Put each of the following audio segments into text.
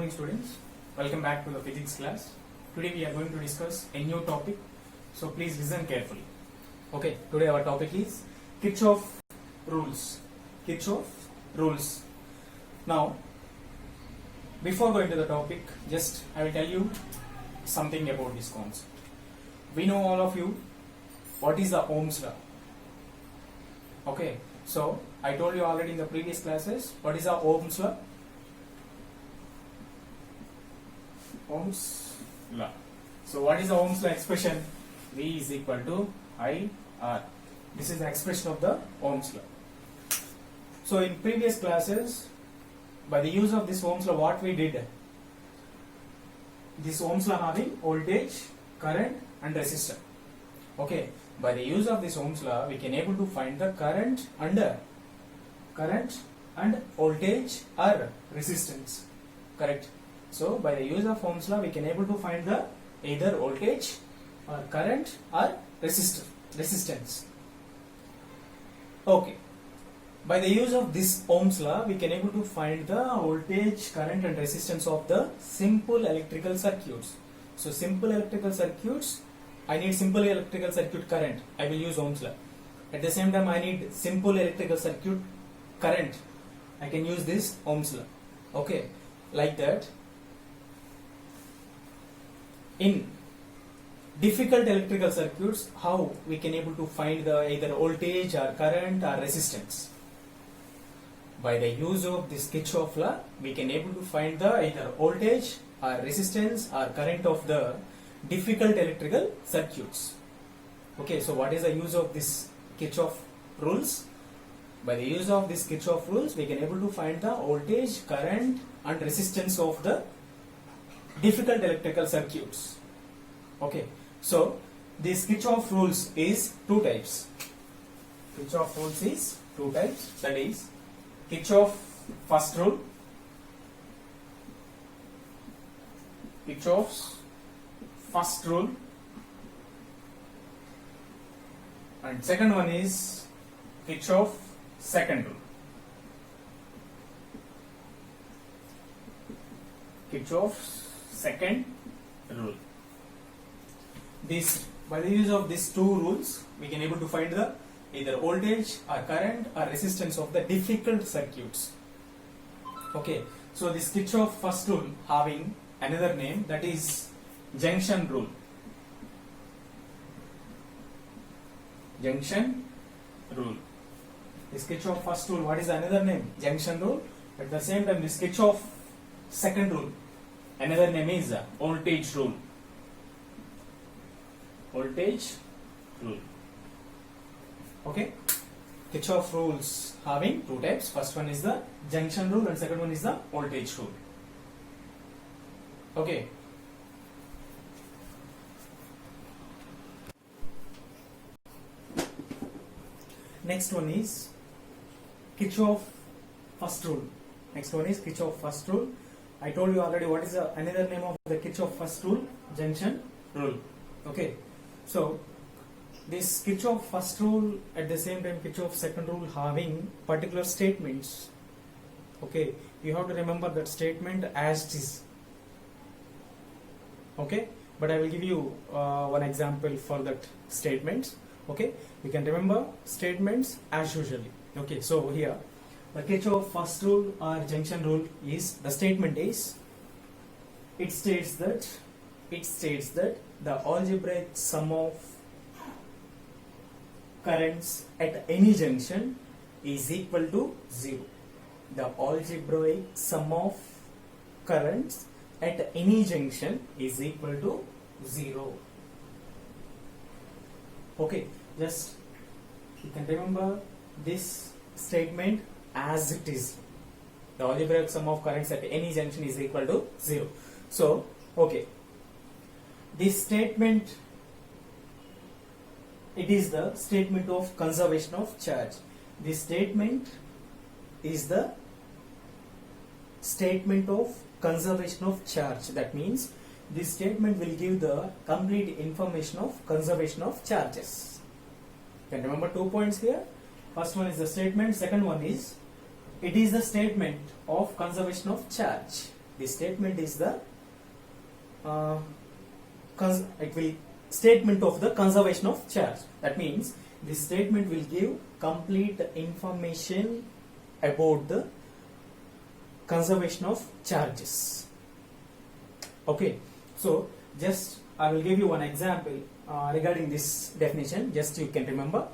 morning students, welcome back to the physics class. Today we are going to discuss a new topic, so please listen carefully. Okay, today our topic is Kirchhoff rules. Kirchhoff rules. Now, before going to the topic, just I will tell you something about this concept. We know all of you what is the Ohm's law. Okay, so I told you already in the previous classes what is the Ohm's law. Ohm's law. So what is the Ohm's law expression? V is equal to I R. This is the expression of the Ohm's law. So in previous classes, by the use of this Ohm's law, what we did? This Ohm's law having voltage, current and resistance. Okay, by the use of this Ohm's law, we can able to find the current and voltage or resistance. Correct. So by the use of Ohm's law, we can able to find the either voltage or current or resistance. Okay. By the use of this Ohm's law, we can able to find the voltage, current and resistance of the simple electrical circuits. So simple electrical circuits, I need simple electrical circuit current, I will use Ohm's law. At the same time, I need simple electrical circuit current, I can use this Ohm's law. Okay, like that. In difficult electrical circuits, how we can able to find the either voltage or current or resistance? By the use of this Kirchhoff law, we can able to find the either voltage or resistance or current of the difficult electrical circuits. Okay, so what is the use of this Kirchhoff rules? By the use of this Kirchhoff rules, we can able to find the voltage, current and resistance of the difficult electrical circuits. Okay, so this Kirchhoff rules is two types. Kirchhoff rules is two types, that is Kirchhoff first rule, Kirchhoff's first rule, and second one is Kirchhoff second rule. Kirchhoff's second rule. This, by the use of these two rules, we can able to find the either voltage or current or resistance of the difficult circuits. Okay, so this Kirchhoff first rule having another name, that is junction rule. Junction rule. This Kirchhoff first rule, what is another name? Junction rule. At the same time, this Kirchhoff second rule, another name is voltage rule. Voltage rule. Okay, Kirchhoff rules having two types. First one is the junction rule and second one is the voltage rule. Okay. Next one is Kirchhoff first rule. Next one is Kirchhoff first rule. I told you already what is another name of the Kirchhoff first rule? Junction rule. Okay. So this Kirchhoff first rule, at the same time Kirchhoff second rule having particular statements. Okay, you have to remember that statement as it is. Okay, but I will give you one example for that statements. Okay, you can remember statements as usually. Okay, so here the Kirchhoff first rule or junction rule is, the statement is, it states that the algebraic sum of currents at any junction is equal to 0. The algebraic sum of currents at any junction is equal to 0. Okay, just you can remember this statement as it is. The algebraic sum of currents at any junction is equal to 0. So, okay, this statement, it is the statement of conservation of charge. This statement is the statement of conservation of charge. That means this statement will give the complete information of conservation of charges. You can remember 2 points here. First one is the statement, second one is, it is the statement of conservation of charge. This statement is the it will statement of the conservation of charge. That means this statement will give complete information about the conservation of charges. Okay, so just I will give you one example regarding this definition, just you can remember.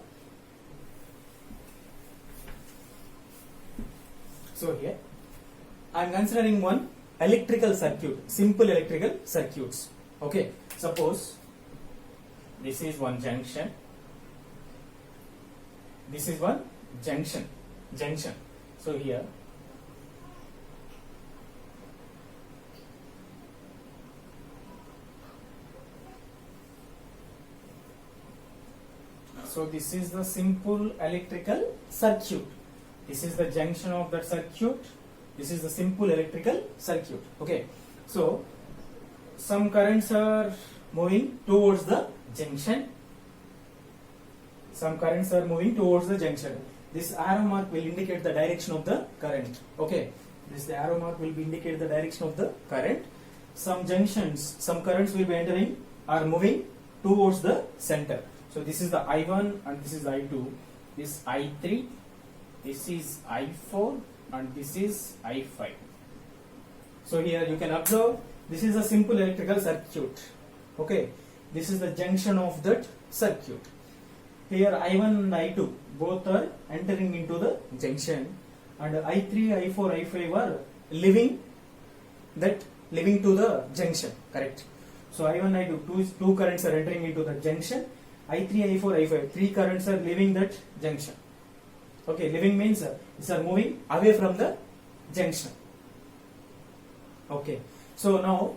So here I am considering one electrical circuit, simple electrical circuits. Okay, suppose this is one junction, this is one junction. So here so this is the simple electrical circuit. This is the junction of that circuit. This is the simple electrical circuit. Okay, so some currents are moving towards the junction. Some currents are moving towards the junction. This arrow mark will indicate the direction of the current. Okay, this arrow mark will indicate the direction of the current. Some junctions, some currents will be entering, are moving towards the center. So this is the I1 and this is I2. This I3, this is I4 and this is I5. So here you can observe this is a simple electrical circuit. Okay, this is the junction of that circuit. Here I1 and I2 both are entering into the junction, and I3, I4, I5 are leaving to the junction. Correct. So I1, I2, two currents are entering into the junction. I3, I4, I5, three currents are leaving that junction. Okay, leaving means these are moving away from the junction. Okay, so now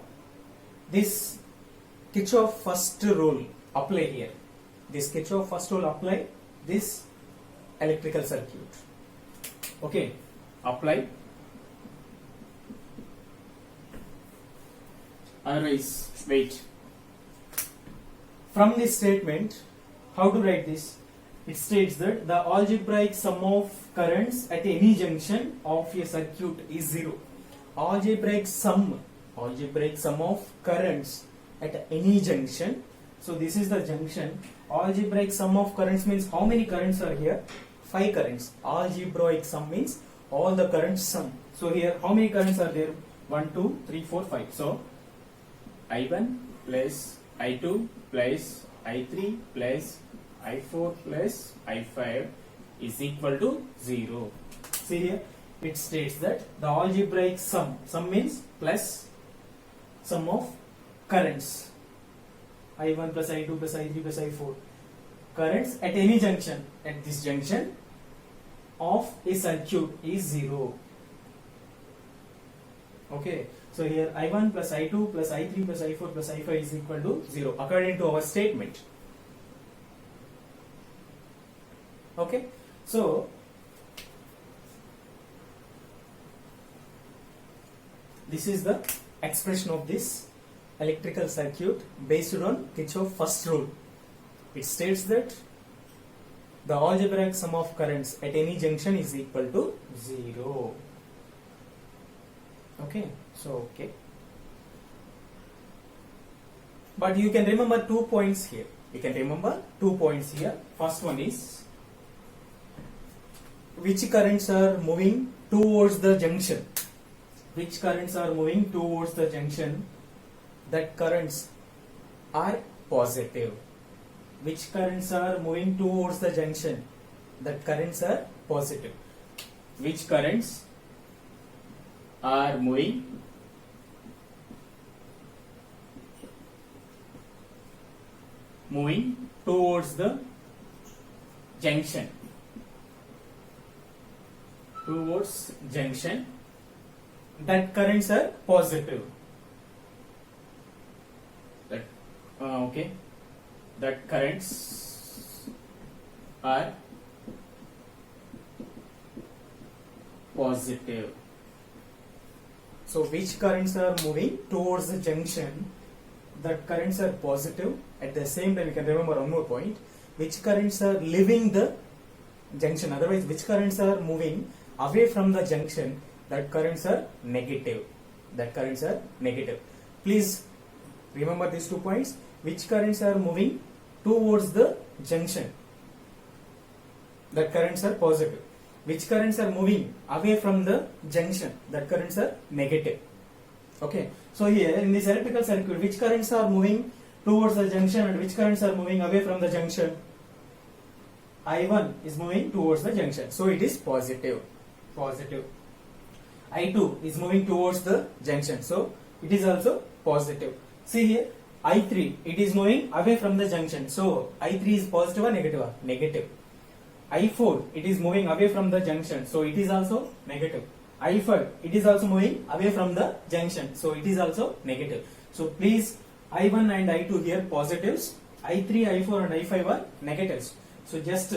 this Kirchhoff first rule apply here. This Kirchhoff first rule apply this electrical circuit. Okay, apply. Otherwise, wait. From this statement, how to write this? It states that the algebraic sum of currents at any junction of a circuit is 0. Algebraic sum of currents at any junction. So this is the junction. Algebraic sum of currents means how many currents are here? 5 currents. Algebraic sum means all the currents sum. So here how many currents are there? 1, 2, 3, 4, 5. So I1 plus I2 plus I3 plus I4 plus I5 is equal to 0. See here, it states that the algebraic sum means plus sum of currents, I1 plus I2 plus I3 plus I4, currents at any junction, at this junction of a circuit is 0. Okay, so here I1 plus I2 plus I3 plus I4 plus I5 is equal to 0 according to our statement. Okay, so this is the expression of this electrical circuit based on Kirchhoff first rule. It states that the algebraic sum of currents at any junction is equal to 0. Okay, so okay. But you can remember 2 points here. You can remember 2 points here. First one is which currents are moving towards the junction. Which currents are moving towards the junction? That currents are positive. Which currents are moving towards the junction? That currents are positive. Which currents are moving towards the junction? Towards junction, that currents are positive. That okay, that currents are positive. So which currents are moving towards the junction? That currents are positive. At the same time, you can remember one more point. Which currents are leaving the junction? Otherwise, which currents are moving away from the junction? That currents are negative. that currents are negative. Please remember these 2 points. Which currents are moving towards the junction, that currents are positive. Which currents are moving away from the junction, that currents are negative. Okay, so here in this electrical circuit, which currents are moving towards the junction and which currents are moving away from the junction? I1 is moving towards the junction, so it is positive. I2 is moving towards the junction, so it is also positive. See here, I3, it is moving away from the junction, so I3 is positive or negative? Negative. I4, it is moving away from the junction, so it is also negative. I5, it is also moving away from the junction, so it is also negative. So please, I1 and I2 here positives, I3, I4 and I5 are negatives. So just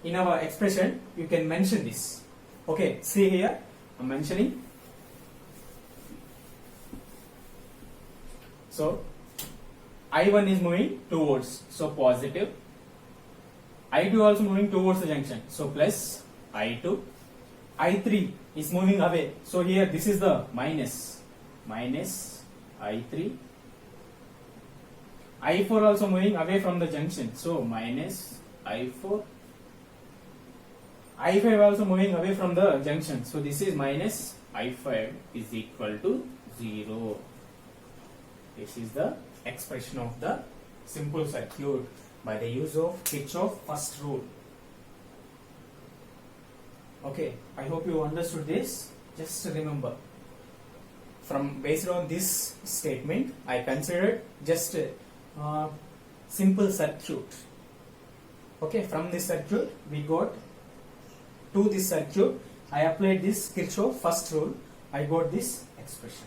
in our expression, you can mention this. Okay, see here, I'm mentioning. So I1 is moving towards, so positive. I2 also moving towards the junction, so plus I2. I3 is moving away, so here this is the minus I3. I4 also moving away from the junction, so minus I4. I5 also moving away from the junction, so this is minus I5 is equal to 0. This is the expression of the simple circuit by the use of Kirchhoff first rule. Okay, I hope you understood this. Just remember, from based on this statement, I considered just a simple circuit. Okay, from this circuit we got to this circuit. I applied this Kirchhoff first rule. I got this expression.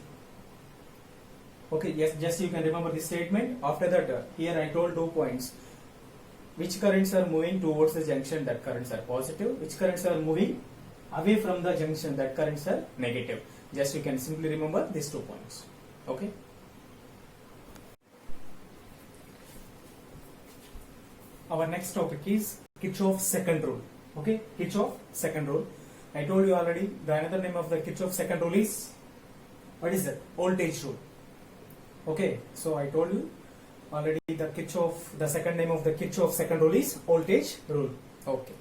Okay, yes, just you can remember this statement. After that, here I told 2 points. Which currents are moving towards the junction, that currents are positive. Which currents are moving away from the junction, that currents are negative. Just you can simply remember these 2 points. Okay. Our next topic is Kirchhoff's second rule. Okay, Kirchhoff second rule. I told you already the another name of the Kirchhoff second rule is, what is that? Voltage rule. Okay, so I told you already the second name of the Kirchhoff second rule is voltage rule. Okay,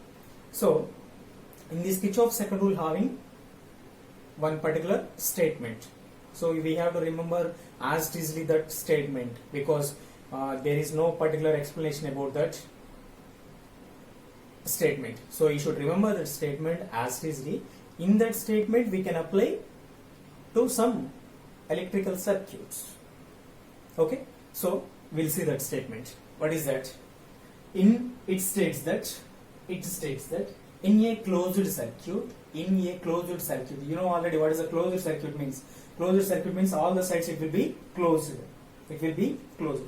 so in this Kirchhoff second rule having one particular statement, so we have to remember as easily that statement, because there is no particular explanation about that statement. So you should remember that statement as easily. In that statement we can apply to some electrical circuits. Okay, so we'll see that statement. What is that? It states that in a closed circuit, you know already what is a closed circuit means. Closed circuit means all the sides it will be closed.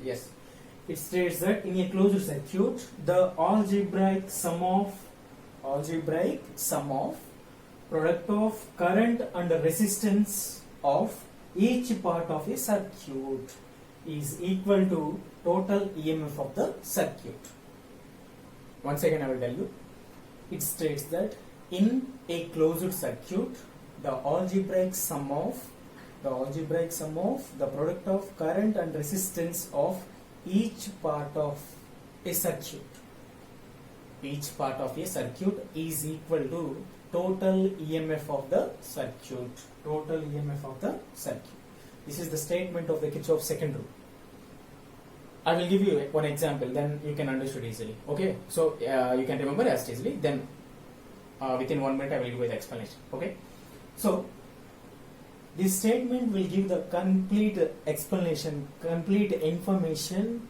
Yes. It states that in a closed circuit, the algebraic sum of product of current and resistance of each part of a circuit is equal to total EMF of the circuit. Once again I will tell you. It states that in a closed circuit, the algebraic sum of the product of current and resistance of each part of a circuit is equal to total EMF of the circuit. This is the statement of the Kirchhoff second rule. I will give you one example, then you can understand easily. Okay, so you can remember as easily. Then within 1 minute I will give you the explanation. Okay, so this statement will give the complete explanation, complete information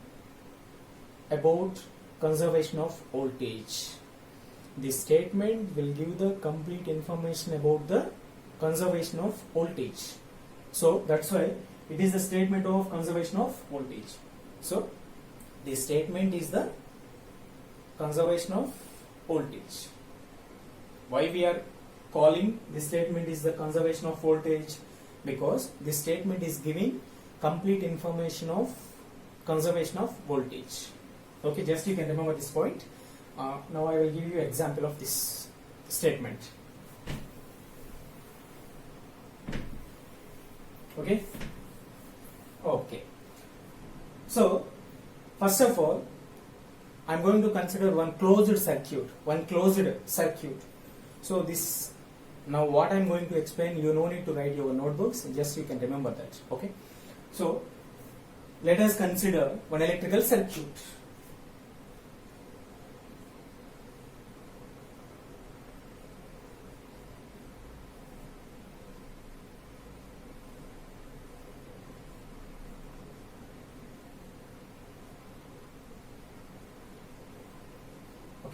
about conservation of voltage. This statement will give the complete information about the conservation of voltage. So that's why it is the statement of conservation of voltage. So this statement is the conservation of voltage. Why we are calling this statement is the conservation of voltage? Because this statement is giving complete information of conservation of voltage. Okay, just you can remember this point. Now I will give you an example of this statement. Okay. Okay. So first of all, I'm going to consider one closed circuit. One closed circuit. So this, now what I'm going to explain, you no need to write your notebooks. Just you can remember that. Okay. So let us consider one electrical circuit.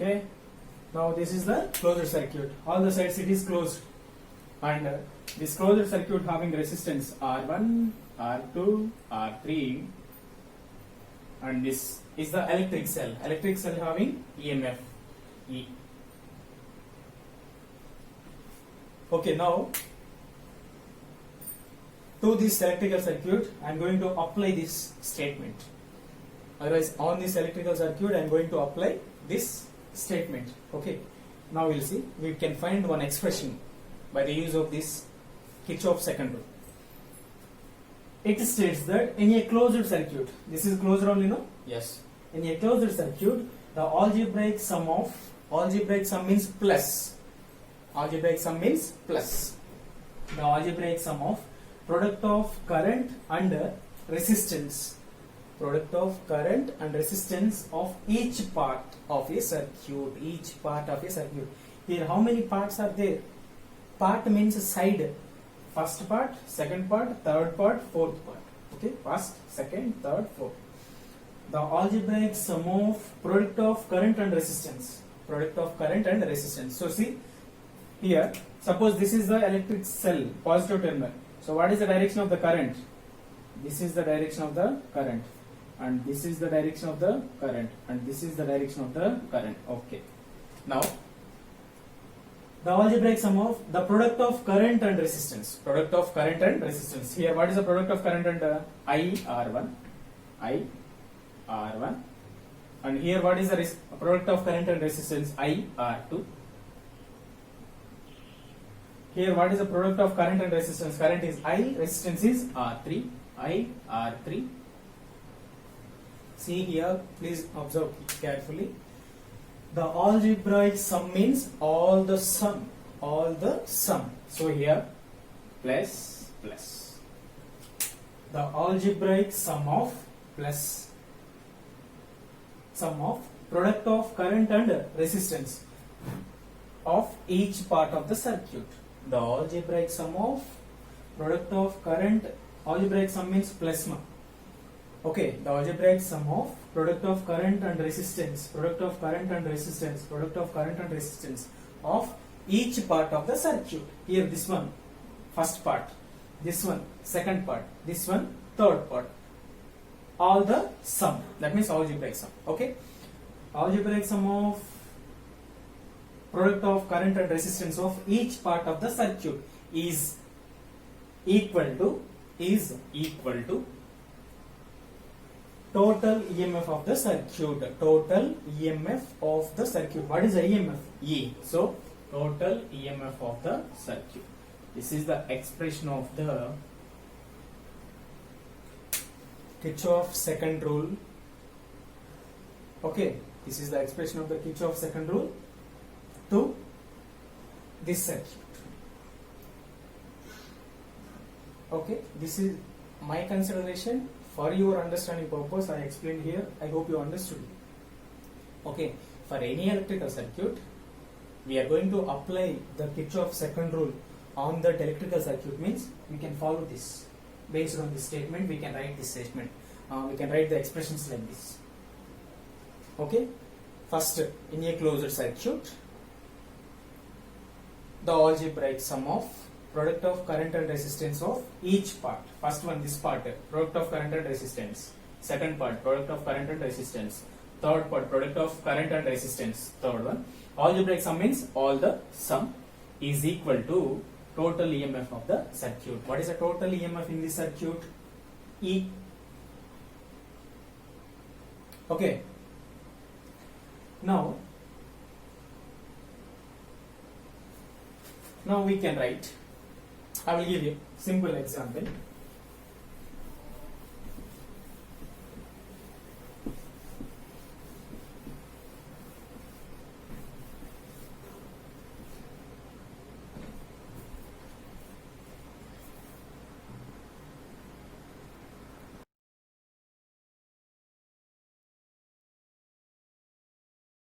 Okay, now this is the closed circuit. All the sides it is closed, and this closed circuit having resistance R1, R2, R3, and this is the electric cell. Electric cell having EMF E. Okay, now to this electrical circuit, I am going to apply this statement. Otherwise, on this electrical circuit, I am going to apply this statement. Okay, now we'll see. We can find one expression by the use of this Kirchhoff's second rule. It states that in a closed circuit, this is closed only, no? Yes. In a closed circuit, the algebraic sum means plus. Algebraic sum means plus. The algebraic sum of product of current and resistance. Product of current and resistance of each part of a circuit. Each part of a circuit. Here, how many parts are there? Part means side. First part, second part, third part, fourth part. Okay, first, second, third, fourth. The algebraic sum of product of current and resistance. Product of current and resistance. So see here, suppose this is the electric cell, positive terminal. So what is the direction of the current? This is the direction of the current, and this is the direction of the current, and this is the direction of the current. Okay. Now the algebraic sum of the product of current and resistance. Product of current and resistance. Here, what is the product of current and IR1? IR1. And here, what is the product of current and resistance? IR2. Here, what is the product of current and resistance? Current is I, resistance is R3. IR3. See here, please observe carefully. The algebraic sum means all the sum. All the sum. So here, plus, plus. The algebraic sum of plus. Sum of product of current and resistance of each part of the circuit. The algebraic sum of product of current, algebraic sum means plasma. Okay, the algebraic sum of product of current and resistance, product of current and resistance, product of current and resistance of each part of the circuit. Here this one, first part, this one, second part, this one, third part. All the sum, that means algebraic sum. Okay, algebraic sum of product of current and resistance of each part of the circuit is equal to total EMF of the circuit. Total EMF of the circuit. What is the EMF? E. So total EMF of the circuit. This is the expression of the Kirchhoff's second rule. Okay, this is the expression of the Kirchhoff's second rule to this circuit. Okay, this is my consideration. For your understanding purpose, I explained here. I hope you understood. Okay, for any electrical circuit, we are going to apply the Kirchhoff's second rule on that electrical circuit. Means we can follow this. Based on this statement, we can write this statement. We can write the expressions like this. Okay, first in a closed circuit, the algebraic sum of product of current and resistance of each part. First one, this part, product of current and resistance. Second part, product of current and resistance. Third part, product of current and resistance. Third one, algebraic sum means all the sum is equal to total EMF of the circuit. What is the total EMF in this circuit? E. Okay. Now we can write. I will give you simple example.